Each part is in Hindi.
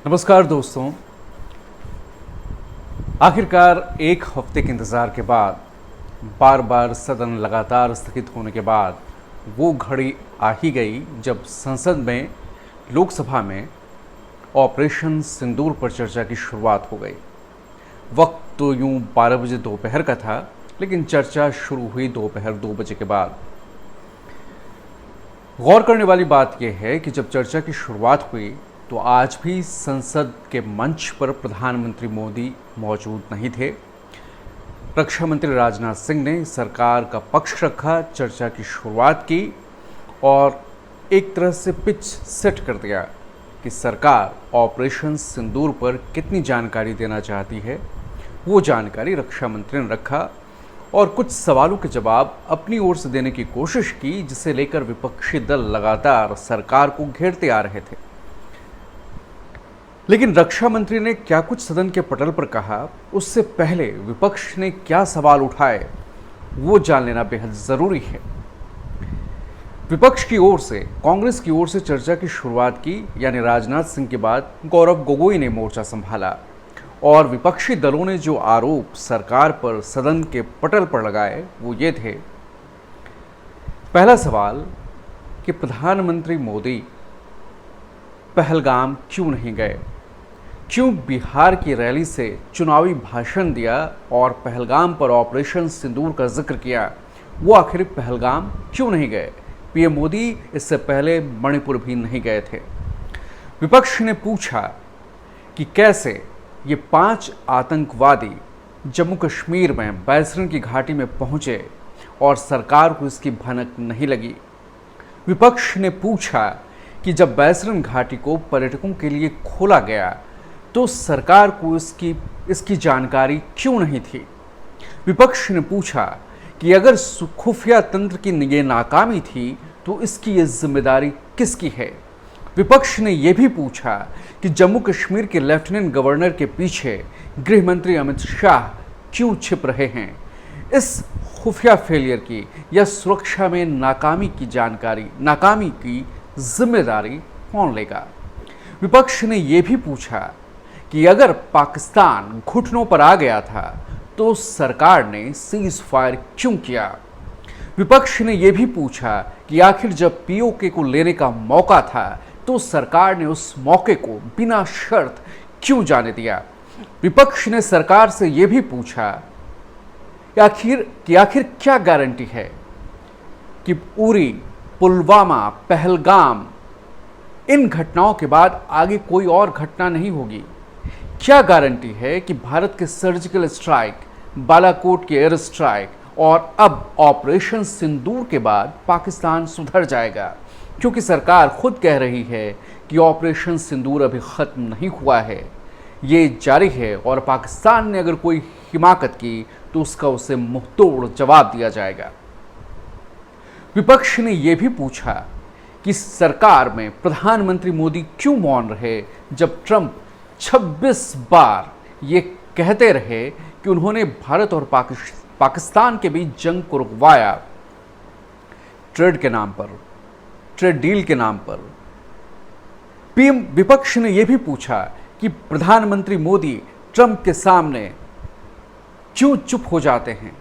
नमस्कार दोस्तों। आखिरकार एक हफ्ते के इंतज़ार के बाद, बार बार सदन लगातार स्थगित होने के बाद वो घड़ी आ ही गई जब संसद में, लोकसभा में ऑपरेशन सिंदूर पर चर्चा की शुरुआत हो गई। वक्त तो यूं 12 बजे दोपहर का था, लेकिन चर्चा शुरू हुई दोपहर 2 बजे के बाद। गौर करने वाली बात यह है कि जब चर्चा की शुरुआत हुई तो आज भी संसद के मंच पर प्रधानमंत्री मोदी मौजूद नहीं थे। रक्षा मंत्री राजनाथ सिंह ने सरकार का पक्ष रखा, चर्चा की शुरुआत की और एक तरह से पिच सेट कर दिया कि सरकार ऑपरेशन सिंदूर पर कितनी जानकारी देना चाहती है। वो जानकारी रक्षा मंत्री ने रखा और कुछ सवालों के जवाब अपनी ओर से देने की कोशिश की, जिसे लेकर विपक्षी दल लगातार सरकार को घेरते आ रहे थे। लेकिन रक्षा मंत्री ने क्या कुछ सदन के पटल पर कहा, उससे पहले विपक्ष ने क्या सवाल उठाए, वो जान लेना बेहद जरूरी है। विपक्ष की ओर से, कांग्रेस की ओर से चर्चा की शुरुआत की, यानी राजनाथ सिंह के बाद गौरव गोगोई ने मोर्चा संभाला और विपक्षी दलों ने जो आरोप सरकार पर सदन के पटल पर लगाए वो ये थे। पहला सवाल कि प्रधानमंत्री मोदी पहलगाम क्यों नहीं गए, क्यों बिहार की रैली से चुनावी भाषण दिया और पहलगाम पर ऑपरेशन सिंदूर का जिक्र किया, वो आखिर पहलगाम क्यों नहीं गए। पीएम मोदी इससे पहले मणिपुर भी नहीं गए थे। विपक्ष ने पूछा कि कैसे ये 5 आतंकवादी जम्मू कश्मीर में बैसरन की घाटी में पहुंचे और सरकार को इसकी भनक नहीं लगी। विपक्ष ने पूछा कि जब बैसरन घाटी को पर्यटकों के लिए खोला गया तो सरकार को इसकी जानकारी क्यों नहीं थी। विपक्ष ने पूछा कि अगर खुफिया तंत्र की ये नाकामी थी तो इसकी ये जिम्मेदारी किसकी है। विपक्ष ने यह भी पूछा कि जम्मू कश्मीर के लेफ्टिनेंट गवर्नर के पीछे गृह मंत्री अमित शाह क्यों छिप रहे हैं। इस खुफिया फेलियर की या सुरक्षा में नाकामी की जिम्मेदारी कौन लेगा। विपक्ष ने यह भी पूछा कि अगर पाकिस्तान घुटनों पर आ गया था तो सरकार ने सीज फायर क्यों किया। विपक्ष ने यह भी पूछा कि आखिर जब पीओके को लेने का मौका था तो सरकार ने उस मौके को बिना शर्त क्यों जाने दिया। विपक्ष ने सरकार से यह भी पूछा कि आखिर क्या गारंटी है कि उरी, पुलवामा, पहलगाम, इन घटनाओं के बाद आगे कोई और घटना नहीं होगी। क्या गारंटी है कि भारत के सर्जिकल स्ट्राइक, बालाकोट के एयर स्ट्राइक और अब ऑपरेशन सिंदूर के बाद पाकिस्तान सुधर जाएगा, क्योंकि सरकार खुद कह रही है कि ऑपरेशन सिंदूर अभी खत्म नहीं हुआ है, ये जारी है और पाकिस्तान ने अगर कोई हिमाकत की तो उसका उसे मुंहतोड़ जवाब दिया जाएगा। विपक्ष ने यह भी पूछा कि सरकार में प्रधानमंत्री मोदी क्यों मौन रहे जब ट्रंप 26 बार ये कहते रहे कि उन्होंने भारत और पाकिस्तान के बीच जंग को रुकवाया ट्रेड के नाम पर, ट्रेड डील के नाम पर। विपक्ष ने यह भी पूछा कि प्रधानमंत्री मोदी ट्रंप के सामने क्यों चुप हो जाते हैं।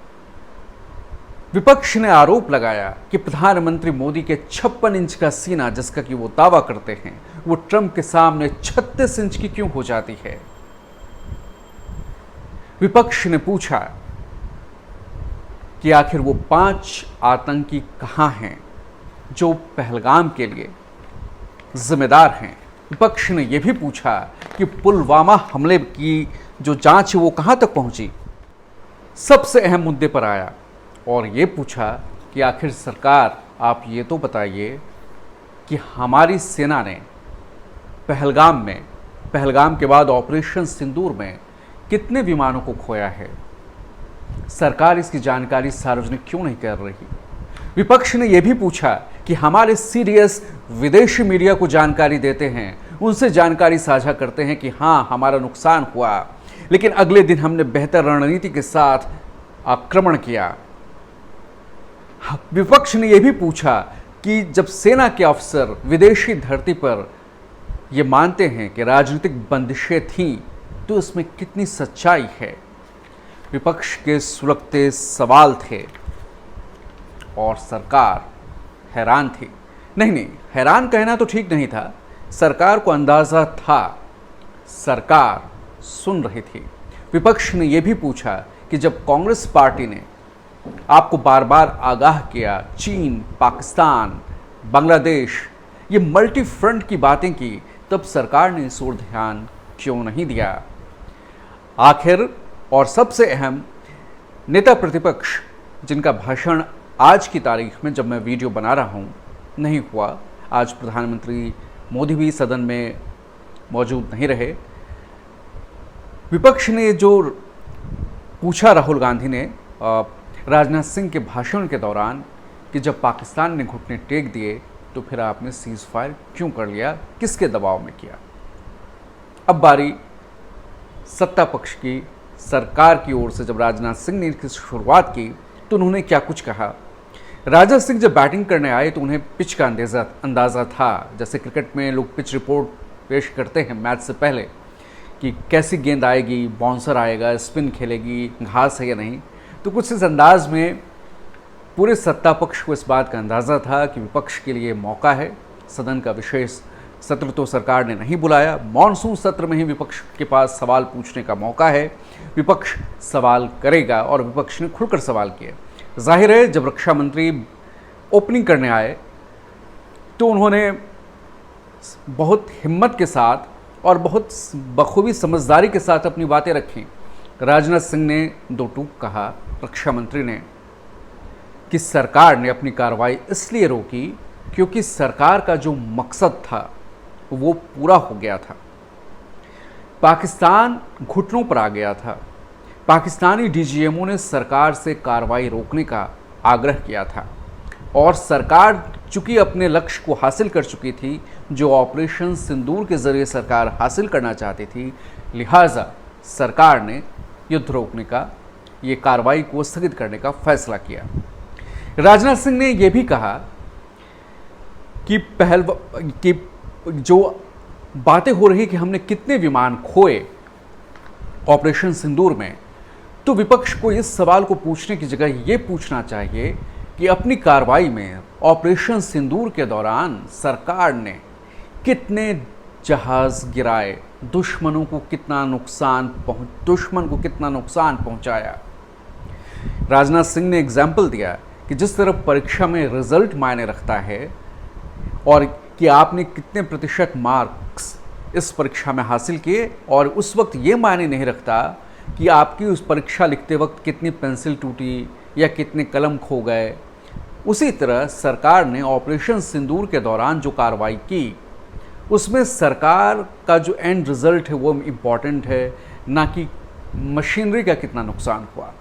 विपक्ष ने आरोप लगाया कि प्रधानमंत्री मोदी के 56 इंच का सीना, जिसका कि वो दावा करते हैं, वो ट्रंप के सामने 36 इंच की क्यों हो जाती है। विपक्ष ने पूछा कि आखिर वो 5 आतंकी कहां हैं जो पहलगाम के लिए जिम्मेदार हैं। विपक्ष ने यह भी पूछा कि पुलवामा हमले की जो जांच है वो कहां तक पहुंची। सबसे अहम मुद्दे पर आया और ये पूछा कि आखिर सरकार, आप ये तो बताइए कि हमारी सेना ने पहलगाम के बाद ऑपरेशन सिंदूर में कितने विमानों को खोया है। सरकार इसकी जानकारी सार्वजनिक क्यों नहीं कर रही। विपक्ष ने यह भी पूछा कि हमारे सीडीएस विदेशी मीडिया को जानकारी देते हैं, उनसे जानकारी साझा करते हैं कि हाँ हमारा नुकसान हुआ, लेकिन अगले दिन हमने बेहतर रणनीति के साथ आक्रमण किया। विपक्ष ने यह भी पूछा कि जब सेना के अफसर विदेशी धरती पर ये मानते हैं कि राजनीतिक बंदिशें थीं तो इसमें कितनी सच्चाई है। विपक्ष के सुलगते सवाल थे और सरकार हैरान थी। नहीं, हैरान कहना तो ठीक नहीं था। सरकार को अंदाज़ा था, सरकार सुन रही थी। विपक्ष ने यह भी पूछा कि जब कांग्रेस पार्टी ने आपको बार बार आगाह किया, चीन, पाकिस्तान, बांग्लादेश, ये मल्टी फ्रंट की बातें की, तब सरकार ने इस ओर ध्यान क्यों नहीं दिया। आखिर और सबसे अहम, नेता प्रतिपक्ष जिनका भाषण आज की तारीख में जब मैं वीडियो बना रहा हूं नहीं हुआ, आज प्रधानमंत्री मोदी भी सदन में मौजूद नहीं रहे। विपक्ष ने जो पूछा राहुल गांधी ने राजनाथ सिंह के भाषण के दौरान कि जब पाकिस्तान ने घुटने टेक दिए तो फिर आपने सीज फायर क्यों कर लिया, किसके दबाव में किया। अब बारी सत्ता पक्ष की, सरकार की ओर से जब राजनाथ सिंह ने इसकी शुरुआत की तो उन्होंने क्या कुछ कहा। राजनाथ सिंह जब बैटिंग करने आए तो उन्हें पिच का अंदाज़ा था। जैसे क्रिकेट में लोग पिच रिपोर्ट पेश करते हैं मैच से पहले कि कैसी गेंद आएगी, बाउंसर आएगा, स्पिन खेलेगी, घास है या नहीं, तो कुछ इस अंदाज में पूरे सत्ता पक्ष को इस बात का अंदाज़ा था कि विपक्ष के लिए मौका है। सदन का विशेष सत्र तो सरकार ने नहीं बुलाया, मॉनसून सत्र में ही विपक्ष के पास सवाल पूछने का मौका है, विपक्ष सवाल करेगा और विपक्ष ने खुलकर सवाल किए। जाहिर है जब रक्षा मंत्री ओपनिंग करने आए तो उन्होंने बहुत हिम्मत के साथ और बहुत बखूबी समझदारी के साथ अपनी बातें रखी। राजनाथ सिंह ने दो टूक कहा रक्षा मंत्री ने कि सरकार ने अपनी कार्रवाई इसलिए रोकी क्योंकि सरकार का जो मकसद था वो पूरा हो गया था। पाकिस्तान घुटनों पर आ गया था। पाकिस्तानी डीजीएमओ ने सरकार से कार्रवाई रोकने का आग्रह किया था और सरकार चूंकि अपने लक्ष्य को हासिल कर चुकी थी जो ऑपरेशन सिंदूर के जरिए सरकार हासिल करना चाहती थी, लिहाजा सरकार ने युद्ध रोकने का, ये कार्रवाई को स्थगित करने का फैसला किया। राजनाथ सिंह ने यह भी कहा कि जो बातें हो रही कि हमने कितने विमान खोए ऑपरेशन सिंदूर में, तो विपक्ष को इस सवाल को पूछने की जगह ये पूछना चाहिए कि अपनी कार्रवाई में ऑपरेशन सिंदूर के दौरान सरकार ने कितने जहाज गिराए, दुश्मन को कितना नुकसान पहुंचाया। राजनाथ सिंह ने एग्जाम्पल दिया कि जिस तरह परीक्षा में रिजल्ट मायने रखता है और कि आपने कितने प्रतिशत मार्क्स इस परीक्षा में हासिल किए, और उस वक्त ये मायने नहीं रखता कि आपकी उस परीक्षा लिखते वक्त कितनी पेंसिल टूटी या कितने कलम खो गए। उसी तरह सरकार ने ऑपरेशन सिंदूर के दौरान जो कार्रवाई की उसमें सरकार का जो एंड रिजल्ट है वो इम्पॉर्टेंट है, ना कि मशीनरी का कितना नुकसान हुआ।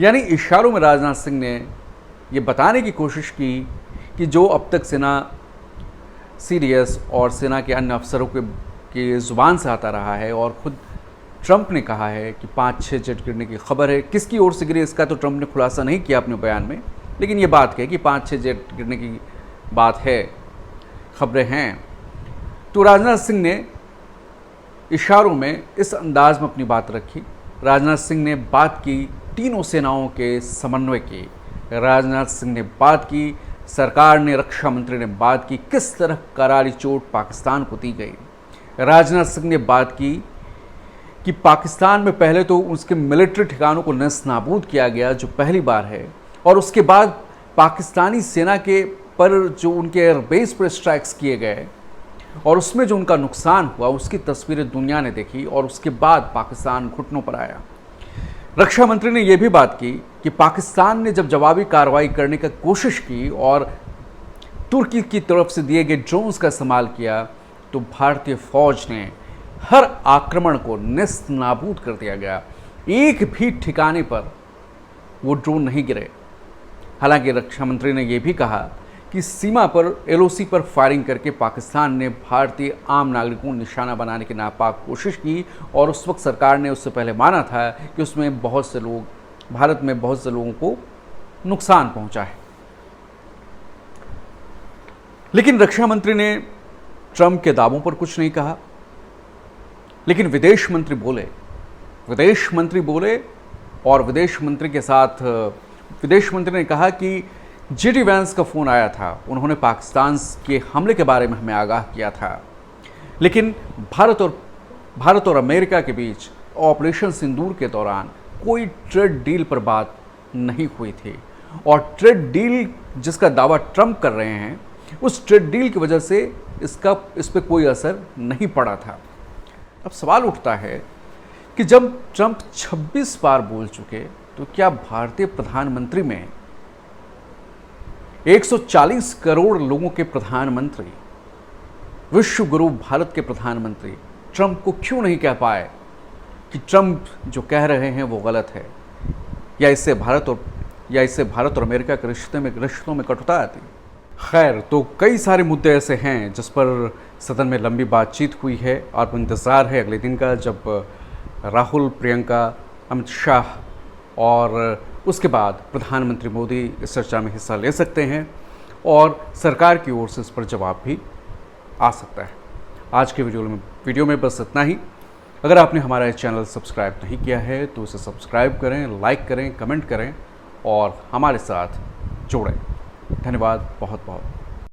यानी इशारों में राजनाथ सिंह ने ये बताने की कोशिश की कि जो अब तक सेना सीडीएस और सेना के अन्य अफसरों के ज़ुबान से आता रहा है, और ख़ुद ट्रंप ने कहा है कि 5-6 जेट गिरने की खबर है। किसकी ओर से गिरी इसका तो ट्रंप ने खुलासा नहीं किया अपने बयान में, लेकिन ये बात है कि 5-6 जेट गिरने की बात है, खबरें हैं। तो राजनाथ सिंह ने इशारों में इस अंदाज में अपनी बात रखी। राजनाथ सिंह ने बात की तीनों सेनाओं के समन्वय की। राजनाथ सिंह ने बात की, सरकार ने, रक्षा मंत्री ने बात की किस तरह करारी चोट पाकिस्तान को दी गई। राजनाथ सिंह ने बात की कि पाकिस्तान में पहले तो उसके मिलिट्री ठिकानों को नस्तानाबूद किया गया जो पहली बार है, और उसके बाद पाकिस्तानी सेना के पर जो उनके एयरबेस पर स्ट्राइक्स किए गए और उसमें जो उनका नुकसान हुआ उसकी तस्वीरें दुनिया ने देखी, और उसके बाद पाकिस्तान घुटनों पर आया। रक्षा मंत्री ने यह भी बात की कि पाकिस्तान ने जब जवाबी कार्रवाई करने की कोशिश की और तुर्की की तरफ से दिए गए ड्रोन्स का इस्तेमाल किया तो भारतीय फौज ने हर आक्रमण को नेस्तनाबूद कर दिया गया। एक भी ठिकाने पर वो ड्रोन नहीं गिरे। हालांकि रक्षा मंत्री ने यह भी कहा कि सीमा पर एलओसी पर फायरिंग करके पाकिस्तान ने भारतीय आम नागरिकों को निशाना बनाने की नापाक कोशिश की, और उस वक्त सरकार ने उससे पहले माना था कि उसमें बहुत से लोग, भारत में बहुत से लोगों को नुकसान पहुंचा है। लेकिन रक्षा मंत्री ने ट्रंप के दावों पर कुछ नहीं कहा, लेकिन विदेश मंत्री बोले और विदेश मंत्री के साथ विदेश मंत्री ने कहा कि जेडी वैंस का फ़ोन आया था, उन्होंने पाकिस्तान के हमले के बारे में हमें आगाह किया था, लेकिन भारत और अमेरिका के बीच ऑपरेशन सिंदूर के दौरान कोई ट्रेड डील पर बात नहीं हुई थी और ट्रेड डील जिसका दावा ट्रंप कर रहे हैं, उस ट्रेड डील की वजह से इस पर कोई असर नहीं पड़ा था। अब सवाल उठता है कि जब ट्रंप 26 बार बोल चुके तो क्या भारतीय प्रधानमंत्री में 140 करोड़ लोगों के प्रधानमंत्री, विश्व गुरु भारत के प्रधानमंत्री ट्रंप को क्यों नहीं कह पाए कि ट्रंप जो कह रहे हैं वो गलत है, या इससे भारत और अमेरिका के रिश्तों में कटुता आती? खैर, तो कई सारे मुद्दे ऐसे हैं जिस पर सदन में लंबी बातचीत हुई है और इंतज़ार है अगले दिन का, जब राहुल, प्रियंका, अमित शाह और उसके बाद प्रधानमंत्री मोदी इस चर्चा में हिस्सा ले सकते हैं और सरकार की ओर से इस पर जवाब भी आ सकता है। आज के वीडियो में बस इतना ही। अगर आपने हमारा चैनल सब्सक्राइब नहीं किया है तो इसे सब्सक्राइब करें, लाइक करें, कमेंट करें और हमारे साथ जुड़ें। धन्यवाद बहुत बहुत।